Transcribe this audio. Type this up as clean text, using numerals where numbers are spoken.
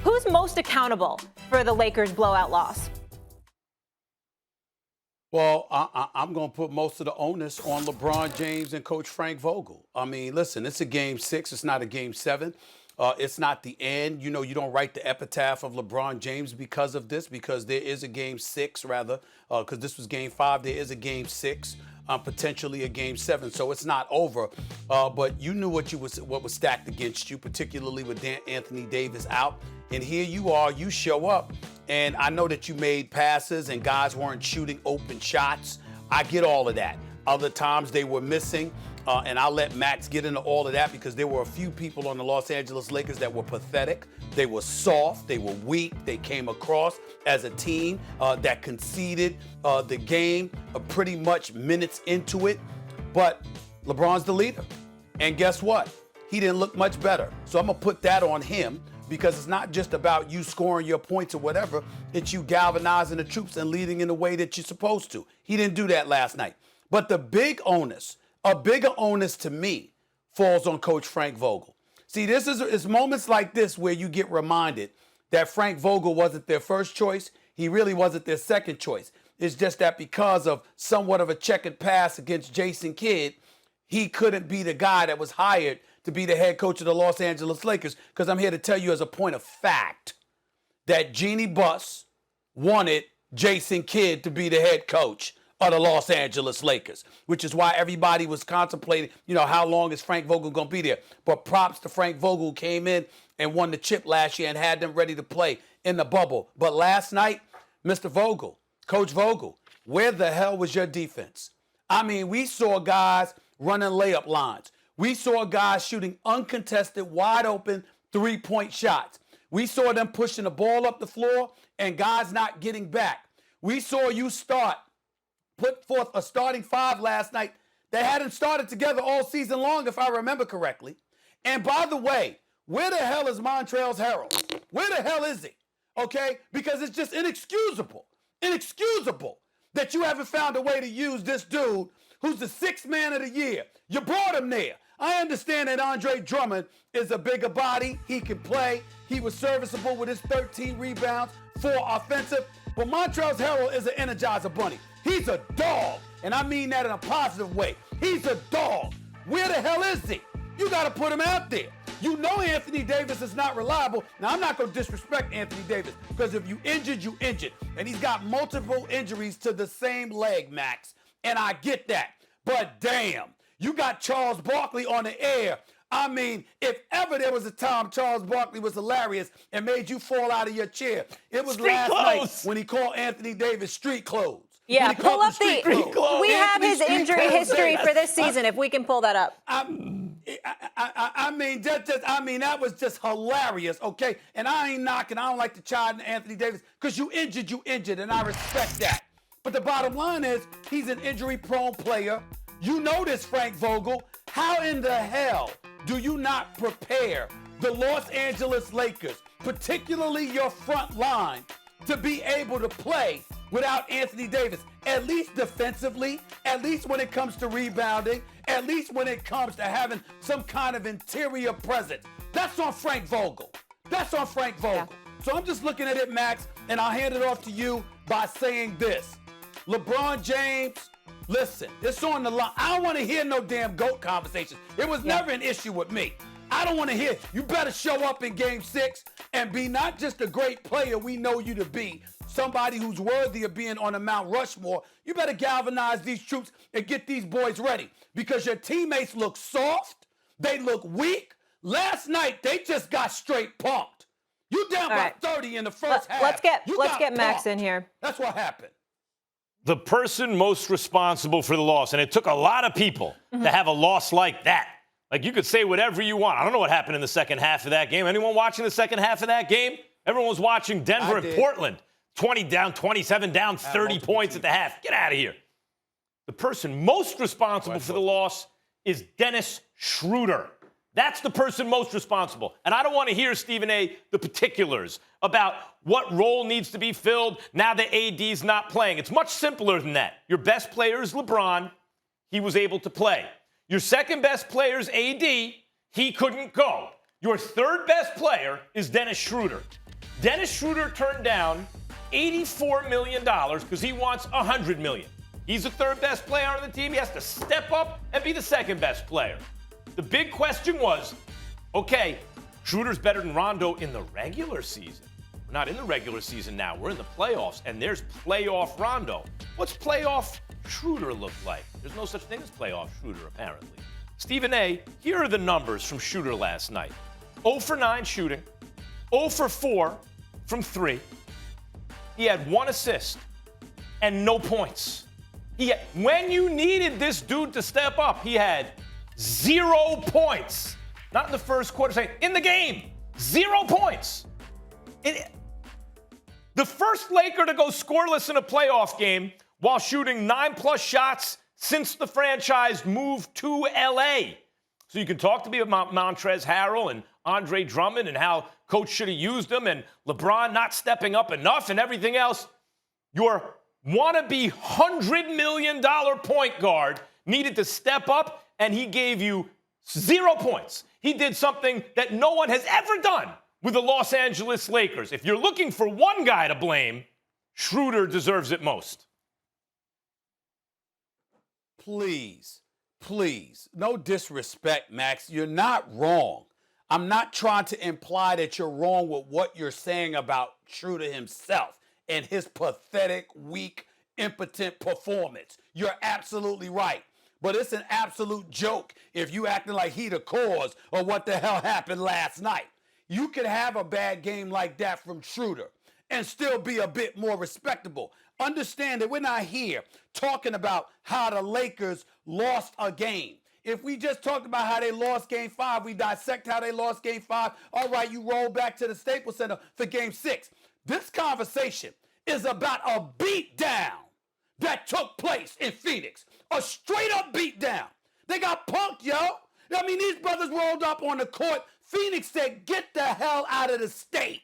Who's most accountable for the Lakers' blowout loss? Well, I'm going to put most of the onus on LeBron James and Coach Frank Vogel. I mean, listen, it's a game 6. It's not a game 7. It's not the end. You know, you don't write the epitaph of LeBron James because of this, because there is a game 6, rather, because this was game 5. There is a game 6, potentially a game 7. So it's not over. But you knew what was stacked against you, particularly with Anthony Davis out. And here you are, you show up. And I know that you made passes and guys weren't shooting open shots. I get all of that. Other times they were missing. And I'll let Max get into all of that because there were a few people on the Los Angeles Lakers that were pathetic. They were soft. They were weak. They came across as a team that conceded the game pretty much minutes into it. But LeBron's the leader. And guess what? He didn't look much better. So I'm going to put that on him because it's not just about you scoring your points or whatever. It's you galvanizing the troops and leading in the way that you're supposed to. He didn't do that last night. But the big onus, a bigger onus to me, falls on Coach Frank Vogel. See, it's moments like this where you get reminded that Frank Vogel wasn't their first choice. He really wasn't their second choice. It's just that because of somewhat of a checkered past against Jason Kidd, he couldn't be the guy that was hired to be the head coach of the Los Angeles Lakers. Because I'm here to tell you as a point of fact that Jeannie Buss wanted Jason Kidd to be the head coach of the Los Angeles Lakers, which is why everybody was contemplating, how long is Frank Vogel going to be there? But props to Frank Vogel, who came in and won the chip last year and had them ready to play in the bubble. But last night, Mr. Vogel, Coach Vogel, where the hell was your defense? I mean, we saw guys running layup lines. We saw guys shooting uncontested, wide open three-point shots. We saw them pushing the ball up the floor and guys not getting back. We saw you put forth a starting 5 last night that hadn't started together all season long, if I remember correctly. And by the way, where the hell is Montrezl Harrell? Where the hell is he? Okay? Because it's just inexcusable that you haven't found a way to use this dude who's the 6th man of the year. You brought him there. I understand that Andre Drummond is a bigger body. He can play. He was serviceable with his 13 rebounds, 4 offensive. But Montrezl Harrell is an Energizer Bunny. He's a dog, and I mean that in a positive way. He's a dog. Where the hell is he? You got to put him out there. You know Anthony Davis is not reliable. Now, I'm not going to disrespect Anthony Davis because if you injured, you injured. And he's got multiple injuries to the same leg, Max, and I get that. But damn, you got Charles Barkley on the air. I mean, if ever there was a time Charles Barkley was hilarious and made you fall out of your chair, it was last night when he called Anthony Davis street clothes. Yeah, pull up we have his injury history for this season, if we can pull that up. I mean, that was just hilarious, okay? And I ain't knocking, I don't like to chide Anthony Davis, because you injured, and I respect that. But the bottom line is, he's an injury-prone player. You know this, Frank Vogel. How in the hell do you not prepare the Los Angeles Lakers, particularly your front line, to be able to play without Anthony Davis, at least defensively, at least when it comes to rebounding, at least when it comes to having some kind of interior presence? That's on Frank Vogel. That's on Frank Vogel. Yeah. So I'm just looking at it, Max, and I'll hand it off to you by saying this. LeBron James, listen, it's on the line. I don't want to hear no damn GOAT conversations. It was never an issue with me. I don't want to hear. You better show up in game 6 and be not just a great player we know you to be, somebody who's worthy of being on a Mount Rushmore. You better galvanize these troops and get these boys ready because your teammates look soft. They look weak. Last night, they just got straight pumped. You down by 30 in the first half. Let's get Max in here. That's what happened. The person most responsible for the loss, and it took a lot of people to have a loss like that. Like, you could say whatever you want. I don't know what happened in the second half of that game. Anyone watching the second half of that game? Everyone was watching Denver and Portland. 20 down, 27 down, 30 points at the half. Get out of here. The person most responsible for the loss is Dennis Schroder. That's the person most responsible. And I don't want to hear, Stephen A., the particulars about what role needs to be filled now that AD's not playing. It's much simpler than that. Your best player is LeBron. He was able to play. Your second best player is AD. He couldn't go. Your third best player is Dennis Schroder. Dennis Schroder turned down $84 million because he wants $100 million. He's the third best player on the team. He has to step up and be the second best player. The big question was, okay, Schroder's better than Rondo in the regular season. We're not in the regular season now. We're in the playoffs, and there's playoff Rondo. What's playoff Schroder look like? There's no such thing as playoff Schroder, apparently. Stephen A., here are the numbers from Schroder last night. 0 for 9 shooting, 0 for 4 from 3. He had 1 assist and no points. When you needed this dude to step up, he had 0 points. Not in the first quarter, saying in the game, 0 points. The first Laker to go scoreless in a playoff game while shooting 9+ shots since the franchise moved to LA. So you can talk to me about Montrezl Harrell and Andre Drummond and how coach should have used them and LeBron not stepping up enough and everything else. Your wannabe $100 million point guard needed to step up, and he gave you 0 points. He did something that no one has ever done with the Los Angeles Lakers. If you're looking for one guy to blame, Schroder deserves it most. Please, no disrespect, Max. You're not wrong. I'm not trying to imply that you're wrong with what you're saying about Schroder himself and his pathetic, weak, impotent performance. You're absolutely right. But it's an absolute joke if you acting like he the cause of what the hell happened last night. You could have a bad game like that from Schroder and still be a bit more respectable. Understand that we're not here talking about how the Lakers lost a game. If we just talked about how they lost Game 5, we dissect how they lost Game 5. All right, you roll back to the Staples Center for Game 6. This conversation is about a beatdown that took place in Phoenix. A straight-up beatdown. They got punked, yo. I mean, these brothers rolled up on the court. Phoenix said, get the hell out of the state.